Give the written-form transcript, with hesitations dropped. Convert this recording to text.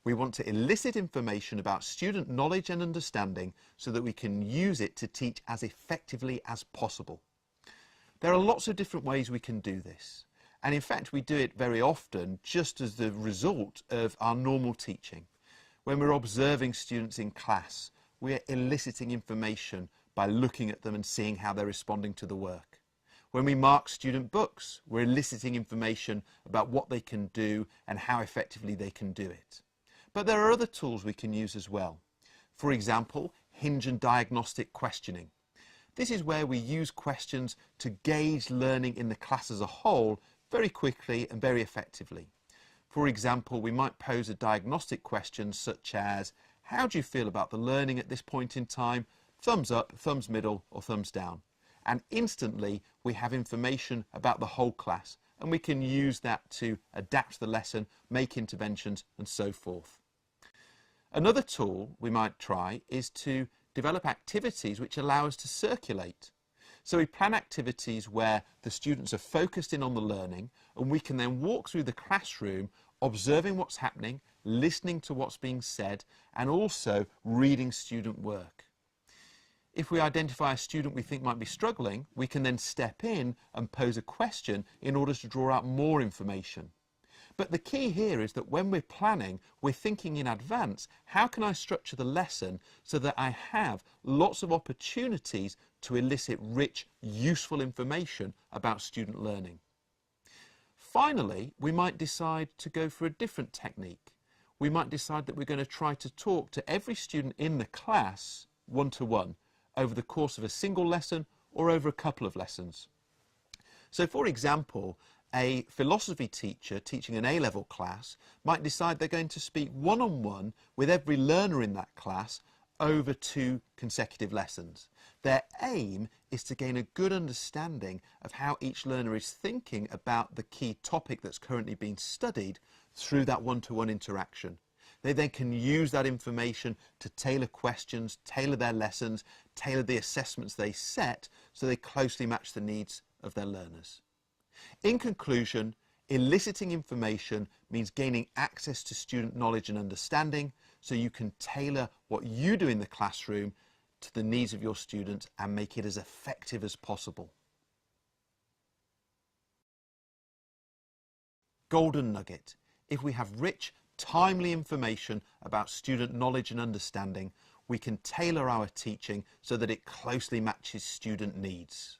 We want to elicit information about student knowledge and understanding so that we can use it to teach as effectively as possible. There are lots of different ways we can do this, and in fact we do it very often just as the result of our normal teaching. When we're observing students in class, we're eliciting information by looking at them and seeing how they're responding to the work. When we mark student books, we're eliciting information about what they can do and how effectively they can do it. But there are other tools we can use as well. For example, hinge and diagnostic questioning. This is where we use questions to gauge learning in the class as a whole very quickly and very effectively. For example, we might pose a diagnostic question such as, how do you feel about the learning at this point in time? Thumbs up, thumbs middle, or thumbs down. And instantly we have information about the whole class, and we can use that to adapt the lesson, make interventions, and so forth. Another tool we might try is to develop activities which allow us to circulate. So we plan activities where the students are focused in on the learning, and we can then walk through the classroom observing what's happening, listening to what's being said, and also reading student work. If we identify a student we think might be struggling, we can then step in and pose a question in order to draw out more information. But the key here is that when we're planning, we're thinking in advance, how can I structure the lesson so that I have lots of opportunities to elicit rich, useful information about student learning. Finally, we might decide to go for a different technique. We might decide that we're going to try to talk to every student in the class one-to-one over the course of a single lesson or over a couple of lessons. So for example, a philosophy teacher teaching an A-level class might decide they're going to speak one-on-one with every learner in that class over 2 consecutive lessons. Their aim is to gain a good understanding of how each learner is thinking about the key topic that's currently being studied through that one-to-one interaction. They then can use that information to tailor questions, tailor their lessons, tailor the assessments they set so they closely match the needs of their learners. In conclusion, eliciting information means gaining access to student knowledge and understanding so you can tailor what you do in the classroom to the needs of your students and make it as effective as possible. Golden nugget. If we have rich, timely information about student knowledge and understanding, we can tailor our teaching so that it closely matches student needs.